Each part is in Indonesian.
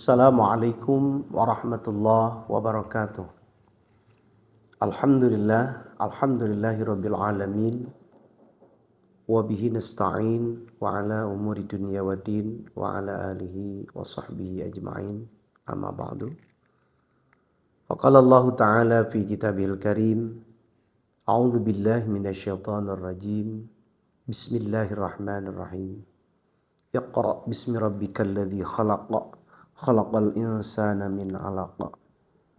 Assalamualaikum warahmatullahi wabarakatuh. Alhamdulillahirabbil alamin wa bihi nasta'in wa ala umuri dunya waddin wa ala alihi wa sahbihi ajma'in. Amma ba'du. Faqala Allah Ta'ala fi kitabihil karim, a'udzu billahi minasyaitonir rajim. Bismillahirrahmanirrahim. Iqra bismi rabbikal ladzi khalaq. Khalaqal insana min 'alaq.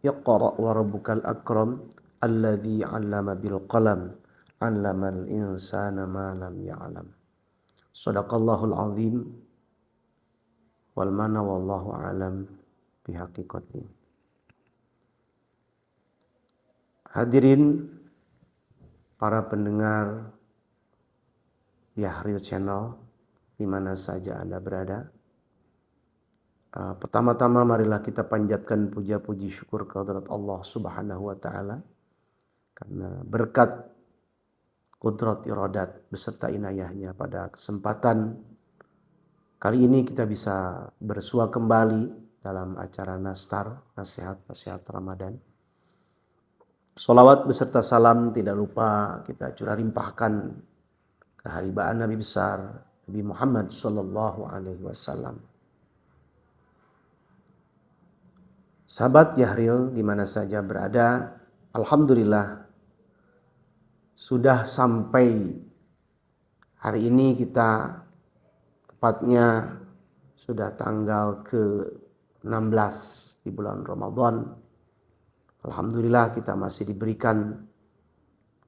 Iqra wa rabbukal akram alladzi 'allama bil qalam 'allamal insana ma lam ya'lam. Shadaqallahul azim wal mana wallahu a'lam bihaqiqati. Hadirin para pendengar Yahriel Channel di mana saja Anda berada. Pertama-tama marilah kita panjatkan puja-puji syukur kehadirat Allah Subhanahu wa taala karena berkat qudrat iradat beserta inayahnya pada kesempatan kali ini kita bisa bersua kembali dalam acara Nastar, nasihat Ramadan. Sholawat beserta salam tidak lupa kita curah limpahkan keharibaan Nabi besar Nabi Muhammad sallallahu alaihi wasallam. Sahabat Yahriel di mana saja berada, alhamdulillah sudah sampai hari ini kita tepatnya sudah tanggal ke-16 di bulan Ramadan. Alhamdulillah kita masih diberikan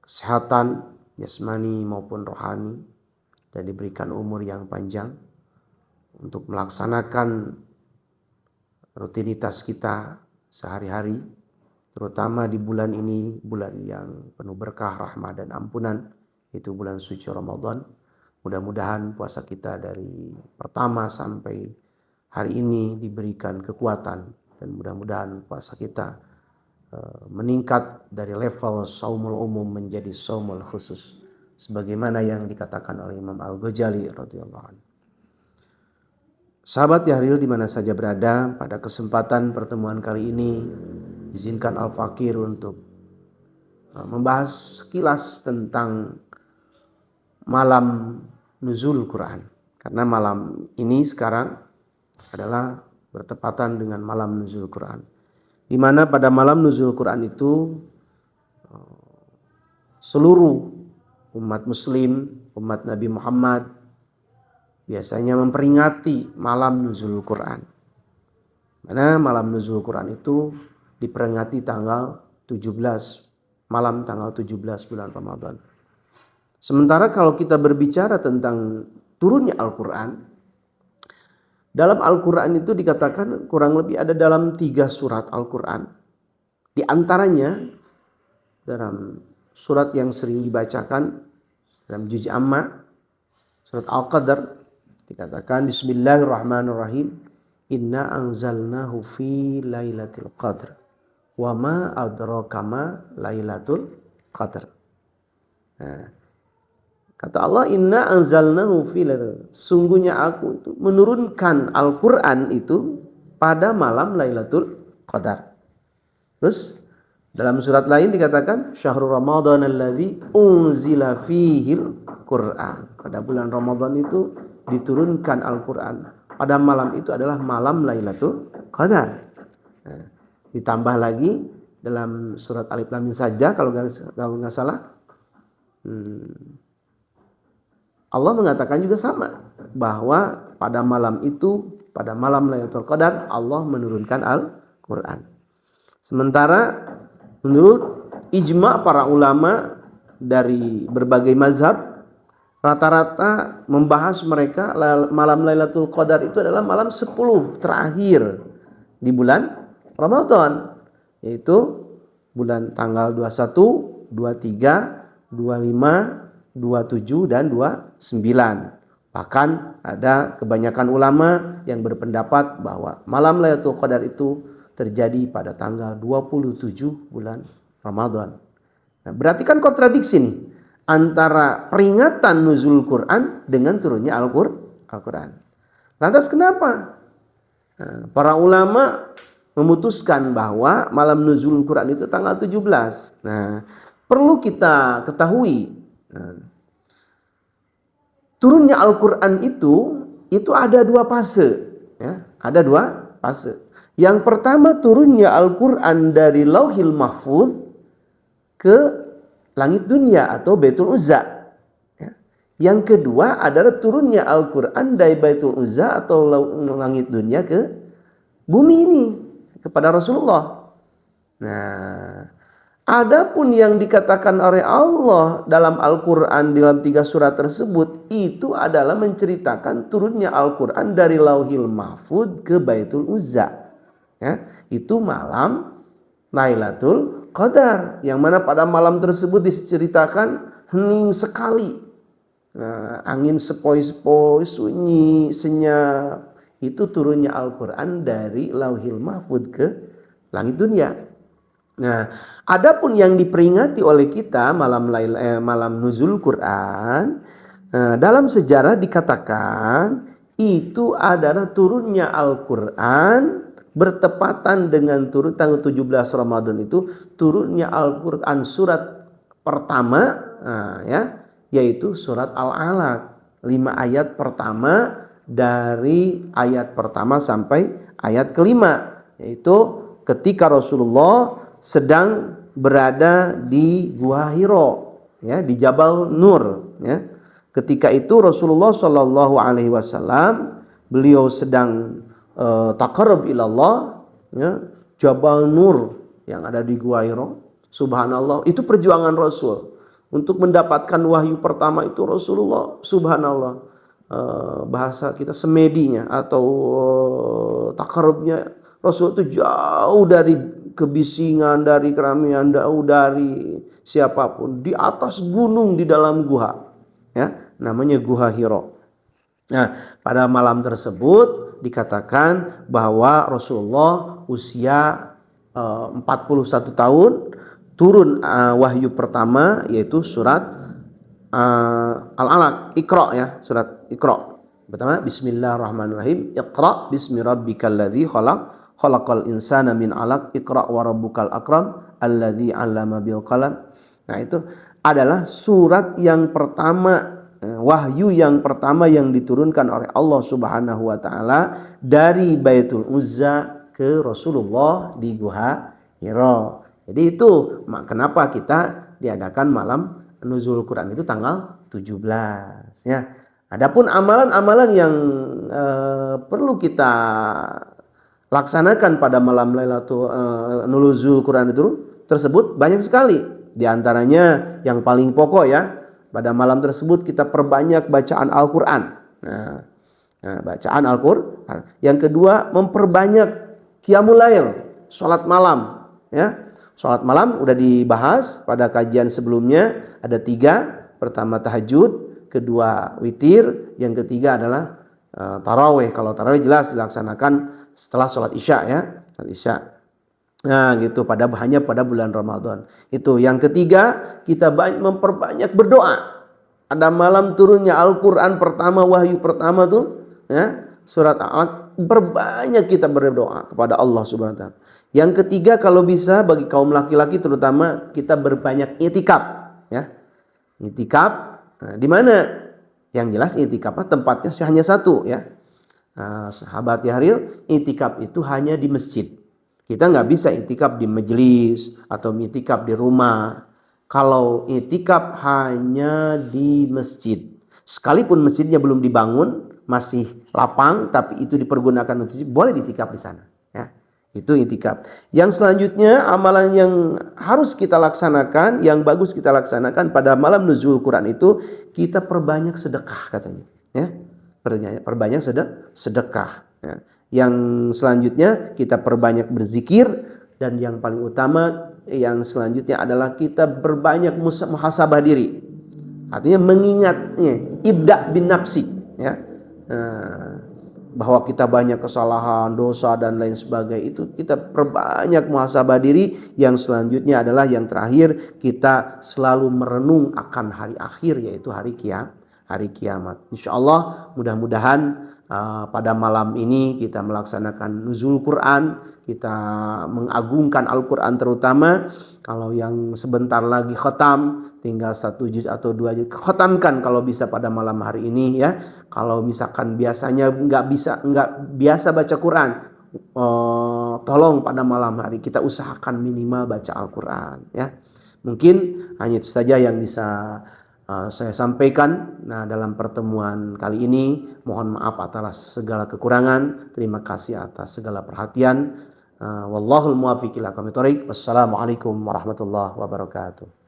kesehatan jasmani maupun rohani dan diberikan umur yang panjang untuk melaksanakan rutinitas kita sehari-hari, terutama di bulan ini, bulan yang penuh berkah, rahmat dan ampunan, itu bulan suci Ramadan. Mudah-mudahan puasa kita dari pertama sampai hari ini diberikan kekuatan dan mudah-mudahan puasa kita meningkat dari level saumul umum menjadi saumul khusus, sebagaimana yang dikatakan oleh Imam Al-Ghazali radhiyallahu anhu. Sahabat Yahriel di mana saja berada, pada kesempatan pertemuan kali ini izinkan Al-Fakir untuk membahas sekilas tentang malam nuzul Quran. Karena malam ini sekarang adalah bertepatan dengan malam nuzul Quran. Di mana pada malam nuzul Quran itu seluruh umat muslim, umat Nabi Muhammad biasanya memperingati malam nuzul Quran. Mana malam nuzul Quran itu diperingati tanggal 17, malam tanggal 17 bulan Ramadan. Sementara kalau kita berbicara tentang turunnya Al-Quran, dalam Al-Quran itu dikatakan kurang lebih ada dalam 3 surat Al-Quran. Di antaranya dalam surat yang sering dibacakan dalam juz amma, surat Al-Qadr, dikatakan Bismillahirrahmanirrahim, inna anzalnahu fi lailatul qadr wa ma adraka ma lailatul qadr. Nah, kata Allah, inna anzalnahu fi lailatul, sungguhnya aku itu menurunkan Al-Quran itu pada malam Lailatul Qadar. Terus dalam surat lain dikatakan syahrul ramadhan alladzi unzila fihil Quran. Pada bulan Ramadan itu diturunkan Al-Quran. Pada malam itu adalah malam Lailatul Qadar. Nah, ditambah lagi dalam surat Alif Lam Mim saja kalau nggak salah. Allah mengatakan juga sama bahwa pada malam itu, pada malam Lailatul Qadar Allah menurunkan Al-Quran. Sementara menurut ijma para ulama dari berbagai mazhab, rata-rata membahas mereka malam Lailatul Qadar itu adalah malam 10 terakhir di bulan Ramadan, yaitu bulan tanggal 21, 23, 25, 27 dan 29. Bahkan ada kebanyakan ulama yang berpendapat bahwa malam Lailatul Qadar itu terjadi pada tanggal 27 bulan Ramadan. Nah, berarti kan kontradiksi nih antara peringatan nuzul Quran dengan turunnya Al-Quran. Lantas kenapa Para ulama memutuskan bahwa malam nuzul Quran itu tanggal 17. Nah, perlu kita ketahui, turunnya Al-Quran itu ada dua fase, ya, ada dua fase. Yang pertama, turunnya Al-Quran dari Lauhil Mahfuz ke langit dunia atau Baitul Uzza. Ya. Yang kedua adalah turunnya Al-Quran dari Baitul Uzza atau langit dunia ke bumi ini kepada Rasulullah. Nah, adapun yang dikatakan oleh Allah dalam Al-Quran dalam 3 surat tersebut itu adalah menceritakan turunnya Al-Quran dari Lauhil Mahfuz ke Baitul Uzza. Ya, itu malam Lailatul Qadar, yang mana pada malam tersebut diceritakan hening sekali. Nah, angin sepoi-sepoi, sunyi, senyap. Itu turunnya Al-Quran dari Lauhil Mahfuz ke langit dunia. Nah, adapun yang diperingati oleh kita malam nuzul Quran, dalam sejarah dikatakan itu adalah turunnya Al-Quran bertepatan dengan turun tanggal 17 Ramadan, itu turunnya Al-Quran surat pertama, ya, yaitu surat Al-Alaq, 5 ayat pertama dari ayat pertama sampai ayat kelima, yaitu ketika Rasulullah sedang berada di Gua Hiro, ya, di Jabal Nur, ya. Ketika itu Rasulullah Shallallahu Alaihi Wasallam beliau sedang taqarrub ilallah, ya, Jabal Nur yang ada di Gua Hiro. Subhanallah, itu perjuangan Rasul untuk mendapatkan wahyu pertama itu. Rasulullah, subhanallah, bahasa kita semedinya atau taqarrubnya Rasul itu jauh dari kebisingan, dari keramaian, jauh dari siapapun, di atas gunung di dalam gua, ya, namanya Gua Hiro. Nah, pada malam tersebut dikatakan bahwa Rasulullah usia 41 tahun, turun wahyu pertama yaitu surat Al-Alaq, Iqra, ya, surat Iqra. Pertama, Bismillahirrahmanirrahim. Iqra bismi rabbikal ladzi khalaq, khalaqal insana min 'alaq, Iqra wa rabbukal akram, alladzi 'allama bil qalam. Nah, itu adalah surat yang pertama, wahyu yang pertama yang diturunkan oleh Allah Subhanahu wa taala dari Baitul Uzza ke Rasulullah di Gua Hiro. Jadi itu kenapa kita diadakan malam nuzul Quran itu tanggal 17, ya. Adapun amalan-amalan yang perlu kita laksanakan pada malam Lailatul nuzul Quran itu tersebut banyak sekali. Di antaranya yang paling pokok, ya, pada malam tersebut kita perbanyak bacaan Al-Quran. Nah, bacaan Al-Quran. Yang kedua, memperbanyak qiyamul lail, salat malam, ya. Salat malam udah dibahas pada kajian sebelumnya, ada 3. Pertama tahajud, kedua witir, yang ketiga adalah tarawih. Kalau tarawih jelas dilaksanakan setelah sholat isya, ya, sholat isya. Nah, gitu, hanya pada bulan Ramadan. Itu yang ketiga, kita memperbanyak berdoa. Ada malam turunnya Al-Quran pertama, wahyu pertama tuh, ya, surat Al-Alaq, berbanyak kita berdoa kepada Allah Subhanahu wa taala. Yang ketiga, kalau bisa bagi kaum laki-laki terutama, kita berbanyak itikaf, ya. Itikaf, di mana? Yang jelas itikaf tempatnya hanya satu, ya. Sahabat Yahril, itikaf itu hanya di masjid. Kita nggak bisa itikaf di majelis atau itikaf di rumah. Kalau itikaf hanya di masjid, sekalipun masjidnya belum dibangun, masih lapang, tapi itu dipergunakan untuk boleh itikaf di sana, ya. Itu itikaf. Yang selanjutnya, amalan yang harus kita laksanakan, yang bagus kita laksanakan pada malam nuzul Quran itu, kita perbanyak sedekah katanya, ya. Perbanyak sedekah, ya. Yang selanjutnya kita perbanyak berzikir, dan yang paling utama yang selanjutnya adalah kita berbanyak muhasabah diri. Artinya mengingatnya, ibda bin nafsi, ya. Bahwa kita banyak kesalahan, dosa dan lain sebagainya, itu kita perbanyak muhasabah diri. Yang selanjutnya adalah yang terakhir, kita selalu merenung akan hari akhir, yaitu hari kiamat. Insyaallah mudah-mudahan pada malam ini kita melaksanakan nuzul Quran, kita mengagungkan Al-Quran terutama. Kalau yang sebentar lagi khatam, tinggal 1 juz atau 2 juz, khatamkan kalau bisa pada malam hari ini ya. Kalau misalkan biasanya nggak biasa baca Quran, tolong pada malam hari kita usahakan minimal baca Al-Quran ya. Mungkin hanya itu saja yang bisa saya sampaikan. Nah, dalam pertemuan kali ini mohon maaf atas segala kekurangan. Terima kasih atas segala perhatian. Wallahul muwaffiq ila aqwamit thoriq. Wassalamualaikum warahmatullahi wabarakatuh.